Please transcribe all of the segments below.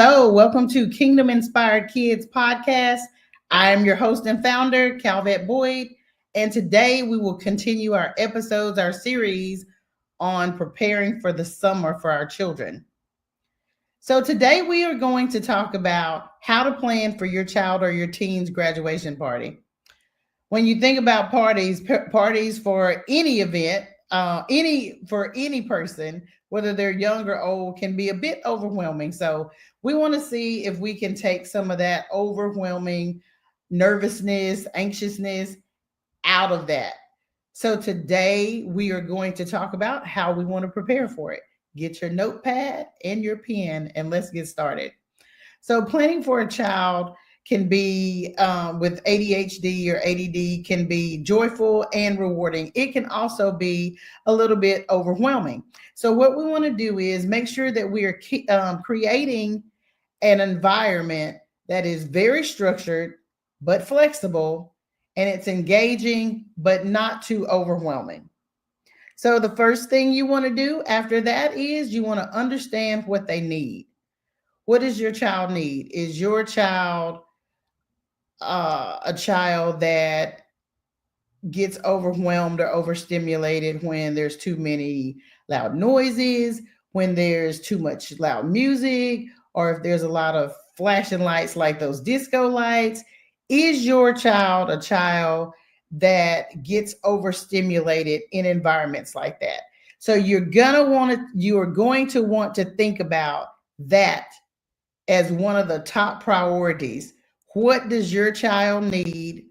Hello, welcome to Kingdom Inspired Kids podcast. I am your host and founder, Calvette Boyd, and today we will continue our episodes, our series on preparing for the summer for our children. So today we are going to talk about how to plan for your child or your teen's graduation party. When you think about parties for any event, any person, whether they're young or old, can be a bit overwhelming. So we want to see if we can take some of that overwhelming nervousness, anxiousness out of that. So today we are going to talk about how we want to prepare for it. Get your notepad and your pen, and let's get started. So planning for a child can be with ADHD or ADD can be joyful and rewarding. It can also be a little bit overwhelming. So what we want to do is make sure that we are creating an environment that is very structured but flexible, and it's engaging but not too overwhelming. So the first thing you want to do after that is you want to understand what they need. What does your child need? Is your child a child that gets overwhelmed or overstimulated when there's too many loud noises, when there's too much loud music, or if there's a lot of flashing lights like those disco lights? Is your child a child that gets overstimulated in environments like that? So you are going to want to think about that as one of the top priorities. What does your child need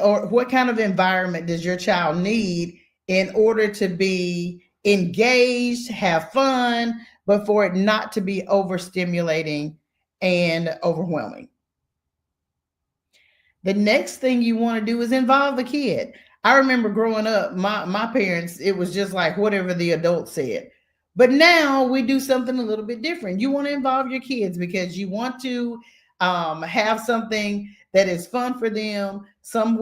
or what kind of environment does your child need in order to be engaged, have fun, but for it not to be overstimulating and overwhelming? The next thing you want to do is involve the kid. I remember growing up, my parents, it was just like whatever the adults said. But now we do something a little bit different. You want to involve your kids because you want to have something that is fun for them, something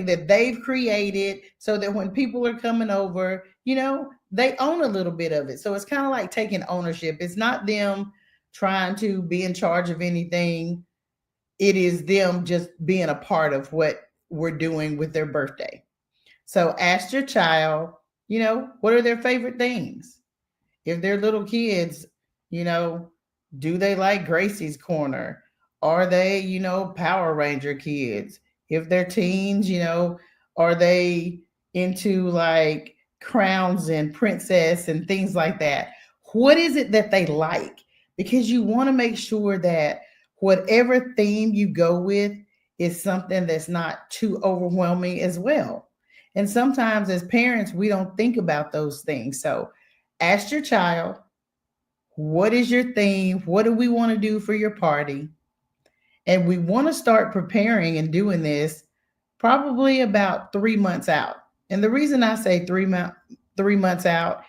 that they've created, so that when people are coming over, they own a little bit of it. So it's kind of like taking ownership. It's not them trying to be in charge of anything. It is them just being a part of what we're doing with their birthday. So ask your child, what are their favorite things? If they're little kids, do they like Gracie's Corner? Are they, Power Ranger kids? If they're teens, are they into like crowns and princess and things like that? What is it that they like? Because you want to make sure that whatever theme you go with is something that's not too overwhelming as well. And sometimes as parents, we don't think about those things. So ask your child, what is your theme? What do we want to do for your party? And we want to start preparing and doing this probably about 3 months out. And the reason I say 3 months out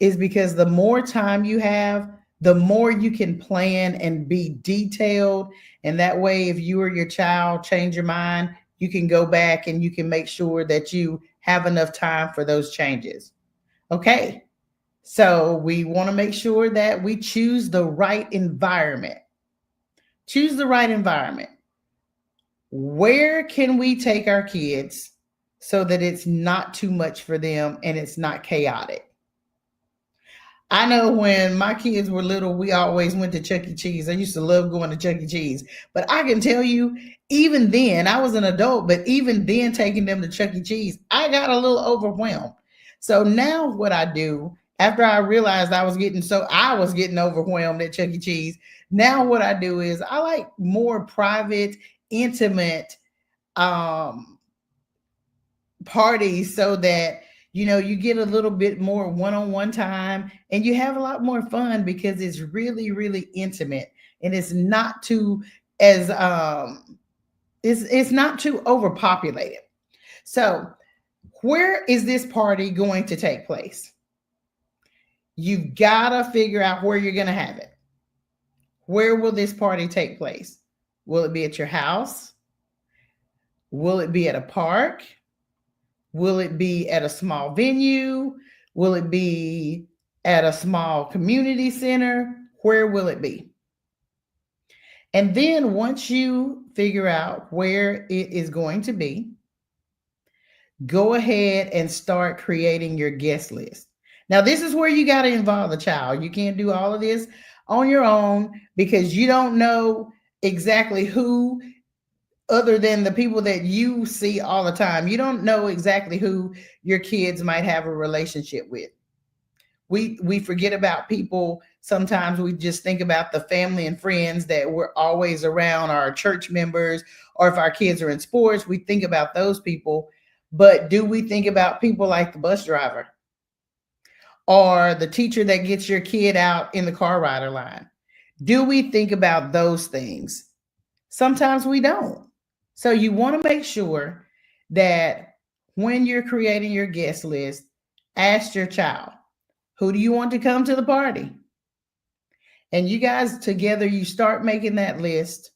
is because the more time you have, the more you can plan and be detailed. And that way, if you or your child change your mind, you can go back and you can make sure that you have enough time for those changes. Okay. So we want to make sure that we choose the right environment. Choose the right environment. Where can we take our kids so that it's not too much for them and it's not chaotic? I know when my kids were little, we always went to Chuck E. Cheese. I used to love going to Chuck E. Cheese. But I can tell you, even then, I was an adult, but even then taking them to Chuck E. Cheese, I got a little overwhelmed. So now what I do, after I realized I was getting overwhelmed at Chuck E. Cheese, now what I do is I like more private, intimate parties so that you get a little bit more one-on-one time and you have a lot more fun because it's really, really intimate and it's not too it's not too overpopulated. So where is this party going to take place? You've got to figure out where you're going to have it. Where will this party take place? Will it be at your house? Will it be at a park? Will it be at a small venue? Will it be at a small community center? Where will it be? And then once you figure out where it is going to be, go ahead and start creating your guest list. Now, this is where you got to involve the child. You can't do all of this on your own because you don't know exactly who, other than the people that you see all the time. You don't know exactly who your kids might have a relationship with. We forget about people. Sometimes we just think about the family and friends that we're always around, our church members, or if our kids are in sports, we think about those people. But do we think about people like the bus driver or the teacher that gets your kid out in the car rider line? Do we think about those things? Sometimes we don't. So you want to make sure that when you're creating your guest list, ask your child, who do you want to come to the party? And you guys together, you start making that list.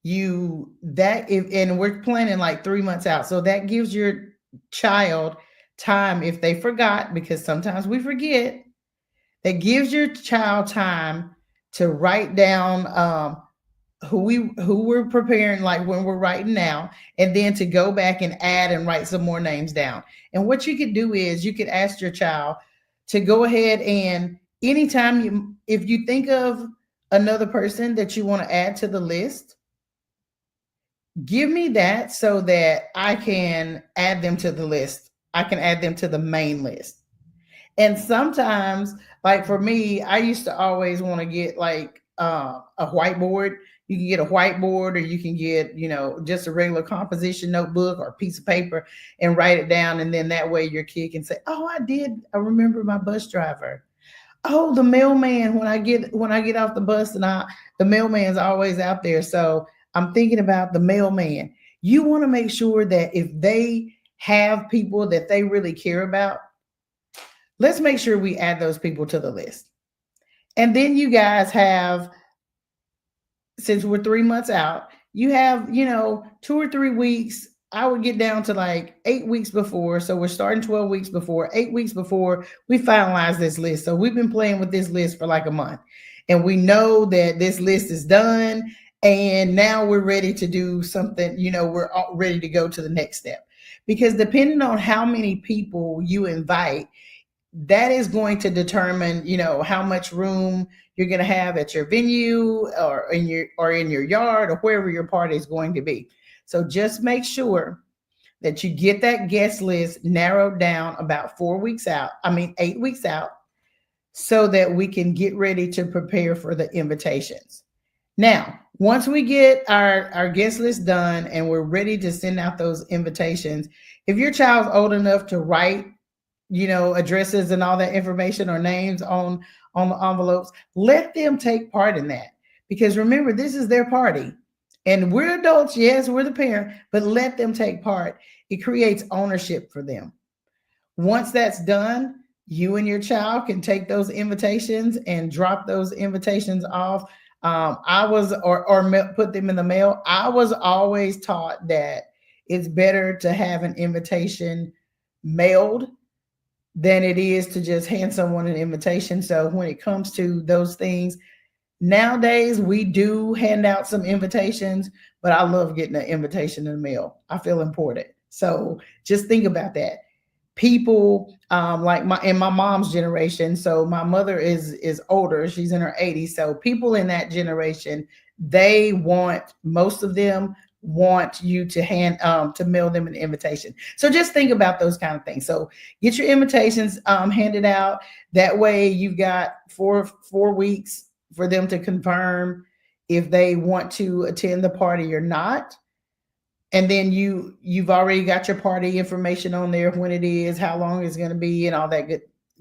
You that if and we're planning like 3 months out. So that gives your child time if they forgot, because sometimes we forget. That gives your child time to write down who we're preparing, like when we're writing now, and then to go back and add and write some more names down. And what you could do is you could ask your child to go ahead and anytime you, if you think of another person that you want to add to the list, give me that so that I can add them to the list. I can add them to the main list. And sometimes, like for me, I used to always want to get like a whiteboard. You can get a whiteboard, or you can get, just a regular composition notebook or a piece of paper and write it down. And then that way your kid can say, "Oh, I remember my bus driver. Oh, the mailman, when I get off the bus and the mailman's always out there. So I'm thinking about the mailman." You want to make sure that if they have people that they really care about, let's make sure we add those people to the list. And then you guys have, since we're 3 months out, you have, 2 or 3 weeks. I would get down to like 8 weeks before. So we're starting 12 weeks before, 8 weeks before we finalize this list. So we've been playing with this list for like a month. And we know that this list is done. And now we're ready to do something, we're ready to go to the next step. Because depending on how many people you invite, that is going to determine, how much room you're going to have at your venue or in your yard or wherever your party is going to be. So just make sure that you get that guest list narrowed down about 4 weeks out. I mean, 8 weeks out, so that we can get ready to prepare for the invitations. Now, once we get our guest list done and we're ready to send out those invitations, if your child's old enough to write, addresses and all that information or names on the envelopes, let them take part in that. Because remember, this is their party. And we're adults, yes, we're the parent, but let them take part. It creates ownership for them. Once that's done, you and your child can take those invitations and drop those invitations off. I was, or put them in the mail. I was always taught that it's better to have an invitation mailed than it is to just hand someone an invitation. So when it comes to those things, nowadays we do hand out some invitations, but I love getting an invitation in the mail. I feel important. So just think about that. People like my mom's generation. So my mother is older. She's in her 80s. So people in that generation, most of them want you to to mail them an invitation. So just think about those kind of things. So get your invitations handed out. That way you've got four weeks for them to confirm if they want to attend the party or not. And then you've already got your party information on there, when it is, how long it's going to be, and all that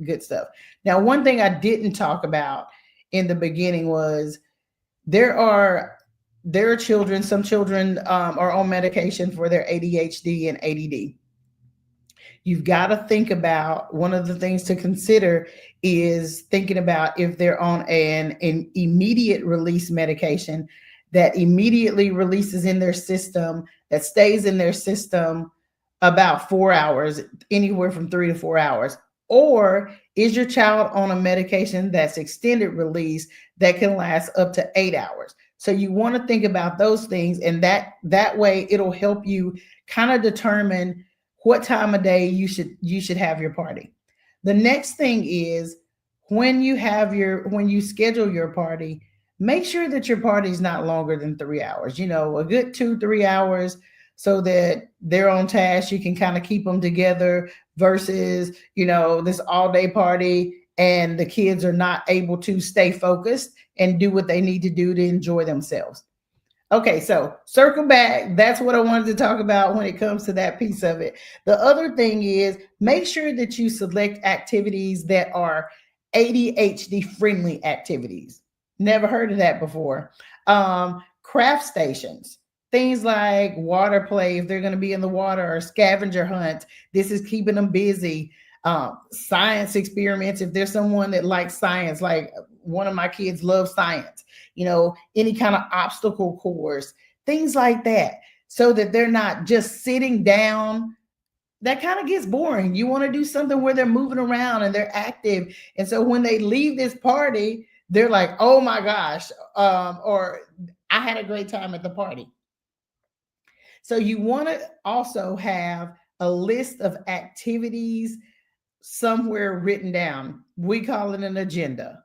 good stuff. Now, one thing I didn't talk about in the beginning was there are children. Some children are on medication for their ADHD and ADD. You've got to think about, one of the things to consider is thinking about if they're on an immediate release medication that immediately releases in their system, that stays in their system about 4 hours, anywhere from 3 to 4 hours. Or is your child on a medication that's extended release that can last up to 8 hours? So you want to think about those things, and that way it'll help you kind of determine what time of day you should have your party. The next thing is when you schedule your party, make sure that your party is not longer than 3 hours. A good 2 3 hours, so that they're on task. You can kind of keep them together versus this all day party and the kids are not able to stay focused and do what they need to do to enjoy themselves. Okay, so circle back. That's what I wanted to talk about when it comes to that piece of it. The other thing is make sure that you select activities that are ADHD friendly activities. Never heard of that before. Craft stations, things like water play, if they're going to be in the water, or scavenger hunt. This is keeping them busy. Science experiments, if there's someone that likes science, like one of my kids loves science, any kind of obstacle course, things like that, so that they're not just sitting down. That kind of gets boring. You want to do something where they're moving around and they're active. And so when they leave this party, they're like, oh my gosh, or I had a great time at the party. So you want to also have a list of activities somewhere written down. We call it an agenda,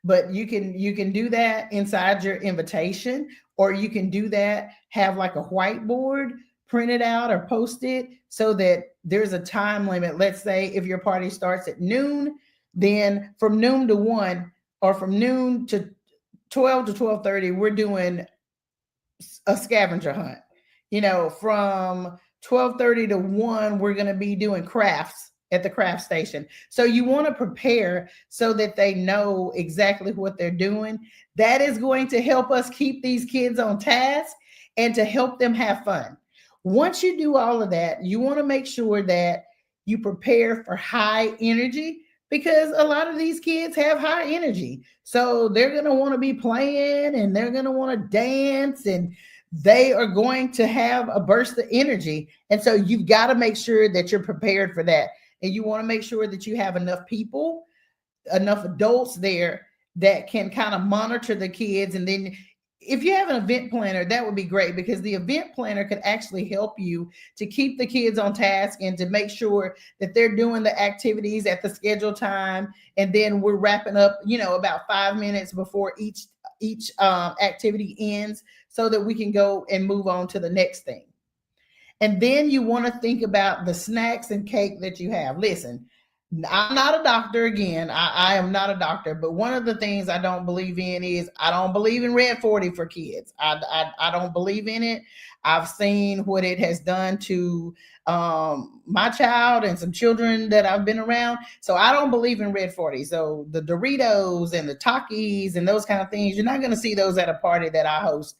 but you can do that inside your invitation, or you can do that, have like a whiteboard, print it out or post it, so that there's a time limit. Let's say if your party starts at noon, then from noon to 1, or from noon to 12 to 12:30, we're doing a scavenger hunt. From 12:30 to 1, we're going to be doing crafts at the craft station. So you want to prepare so that they know exactly what they're doing. That is going to help us keep these kids on task and to help them have fun. Once you do all of that, you want to make sure that you prepare for high energy, because a lot of these kids have high energy. So they're going to want to be playing, and they're going to want to dance, and they are going to have a burst of energy. And so you've got to make sure that you're prepared for that. And you want to make sure that you have enough people, enough adults there that can kind of monitor the kids. And then if you have an event planner, that would be great, because the event planner could actually help you to keep the kids on task and to make sure that they're doing the activities at the scheduled time. And then we're wrapping up, about 5 minutes before each activity ends, so that we can go and move on to the next thing. And then you want to think about the snacks and cake that you have. Listen, I'm not a doctor. Again, I am not a doctor, but one of the things I don't believe in is, I don't believe in Red 40 for kids. I don't believe in it. I've seen what it has done to my child and some children that I've been around. So I don't believe in Red 40. So the Doritos and the Takis and those kind of things, you're not going to see those at a party that I host,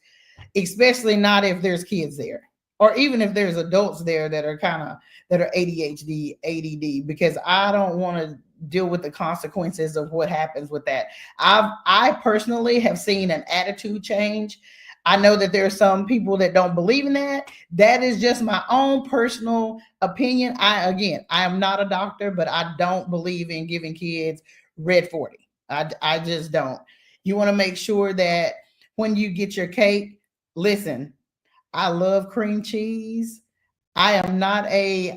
especially not if there's kids there, or even if there's adults there that are ADHD, ADD, because I don't want to deal with the consequences of what happens with that. I personally have seen an attitude change. I know that there are some people that don't believe in that. That is just my own personal opinion. I am not a doctor, but I don't believe in giving kids Red 40. I just don't. You want to make sure that when you get your cake, listen, I love cream cheese. I am not a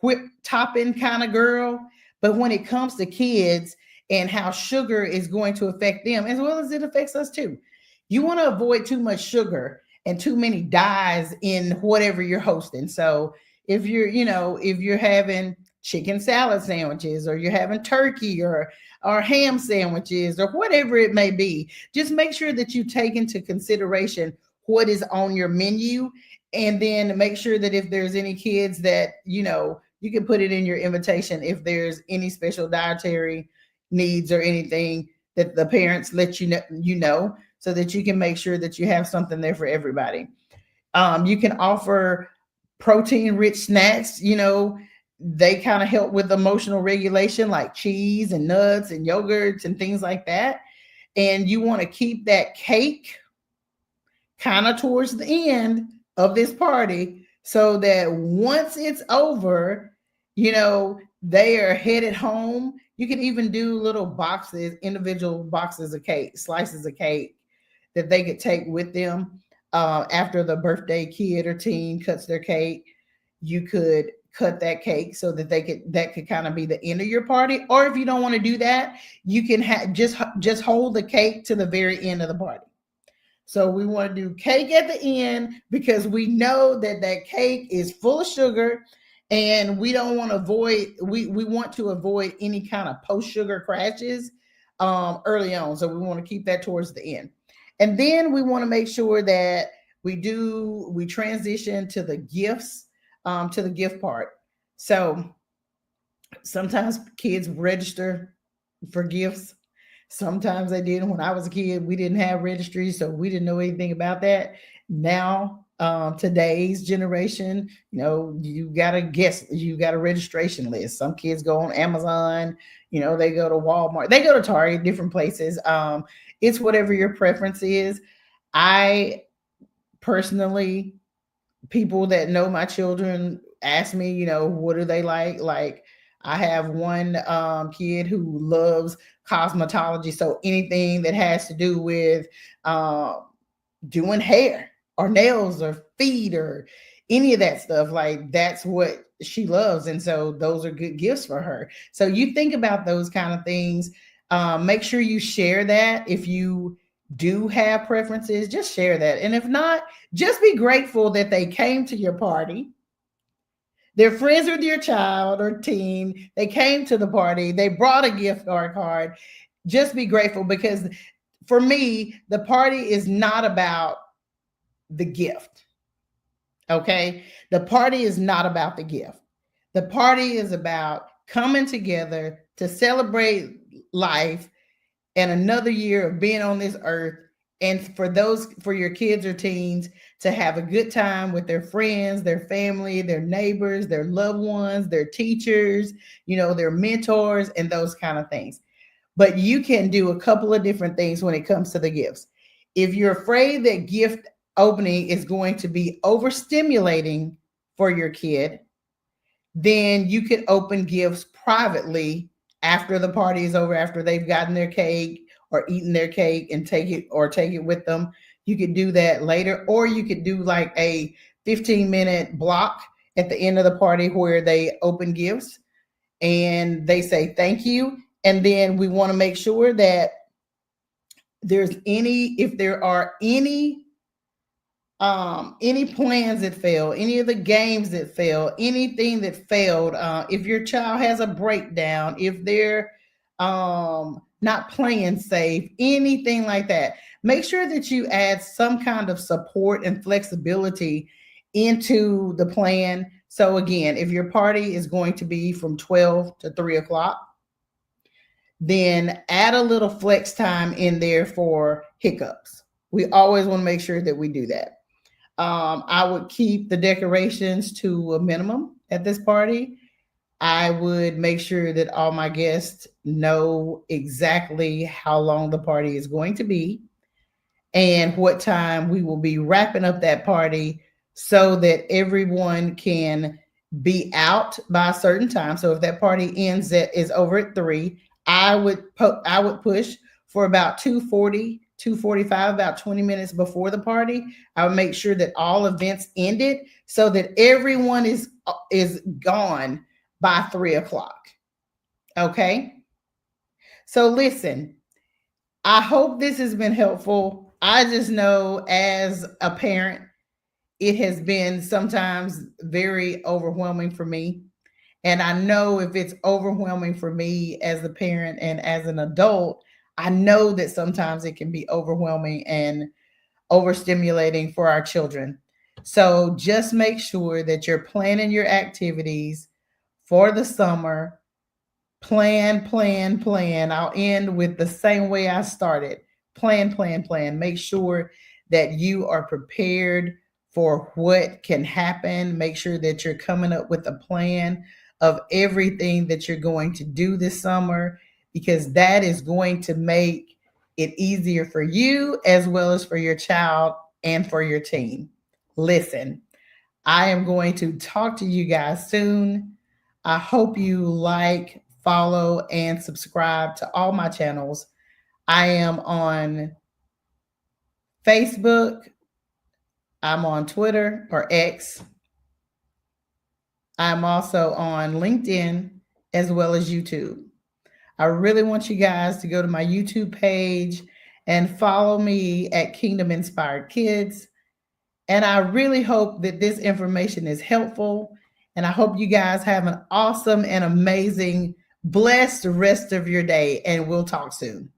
whip topping kind of girl, but when it comes to kids and how sugar is going to affect them as well as it affects us too, you want to avoid too much sugar and too many dyes in whatever you're hosting. So if you're having chicken salad sandwiches, or you're having turkey or ham sandwiches, or whatever it may be, just make sure that you take into consideration what is on your menu. And then make sure that if there's any kids that, you can put it in your invitation, if there's any special dietary needs or anything, that the parents let you know, so that you can make sure that you have something there for everybody. You can offer protein rich snacks, they kind of help with emotional regulation, like cheese and nuts and yogurts and things like that. And you want to keep that cake kind of towards the end of this party, so that once it's over, they are headed home. You can even do little boxes, individual boxes of cake, slices of cake, that they could take with them after the birthday kid or teen cuts their cake. You could cut that cake so that that could kind of be the end of your party. Or if you don't want to do that, you can just hold the cake to the very end of the party. So we want to do cake at the end because we know that that cake is full of sugar, and we don't want to avoid we want to avoid any kind of post sugar crashes early on. So we want to keep that towards the end. And then we want to make sure that we transition to the gifts, to the gift part. So sometimes kids register for gifts. Sometimes they didn't. When I was a kid, we didn't have registries, so we didn't know anything about that. Now, today's generation, you got to guess, you got a registration list. Some kids go on Amazon, they go to Walmart, they go to Target, different places. It's whatever your preference is. I personally, people that know my children ask me, what do they like? Like, I have one kid who loves cosmetology. So anything that has to do with doing hair or nails or feet or any of that stuff, like that's what she loves. And so those are good gifts for her. So you think about those kind of things. Make sure you share that. If you do have preferences, just share that. And if not, just be grateful that they came to your party. They're friends with your child or teen. They came to the party. They brought a gift or a card. Just be grateful, because for me, the party is not about the gift. Okay? The party is not about the gift. The party is about coming together to celebrate life and another year of being on this earth, and for your kids or teens to have a good time with their friends, their family, their neighbors, their loved ones, their teachers, their mentors, and those kind of things. But you can do a couple of different things when it comes to the gifts. If you're afraid that gift opening is going to be overstimulating for your kid, then you could open gifts privately after the party is over, after they've gotten their cake or eaten their cake, and take it with them. You could do that later, or you could do like a 15-minute block at the end of the party where they open gifts and they say thank you. And then we want to make sure that if there are any plans that fail, any of the games that fail, anything that failed, if your child has a breakdown, if they're not playing safe, anything like that, make sure that you add some kind of support and flexibility into the plan. So again, if your party is going to be from 12 to 3 o'clock, then add a little flex time in there for hiccups. We always want to make sure that we do that. I would keep the decorations to a minimum at this party. I would make sure that all my guests know exactly how long the party is going to be and what time we will be wrapping up that party, so that everyone can be out by a certain time. So if that party is over at 3, I would push for about 2:40, 2:45, about 20 minutes before the party. I would make sure that all events ended so that everyone is gone by 3 o'clock. Okay. So listen, I hope this has been helpful. I just know as a parent, it has been sometimes very overwhelming for me. And I know if it's overwhelming for me as a parent and as an adult, I know that sometimes it can be overwhelming and overstimulating for our children. So just make sure that you're planning your activities for the summer. Plan, plan, plan. I'll end with the same way I started. Plan, plan, plan. Make sure that you are prepared for what can happen. Make sure that you're coming up with a plan of everything that you're going to do this summer, because that is going to make it easier for you as well as for your child and for your team. Listen, I am going to talk to you guys soon. I hope you like, follow, and subscribe to all my channels. I am on Facebook. I'm on Twitter or X. I'm also on LinkedIn as well as YouTube. I really want you guys to go to my YouTube page and follow me at Kingdom Inspired Kids. And I really hope that this information is helpful. And I hope you guys have an awesome and amazing, blessed rest of your day. And we'll talk soon.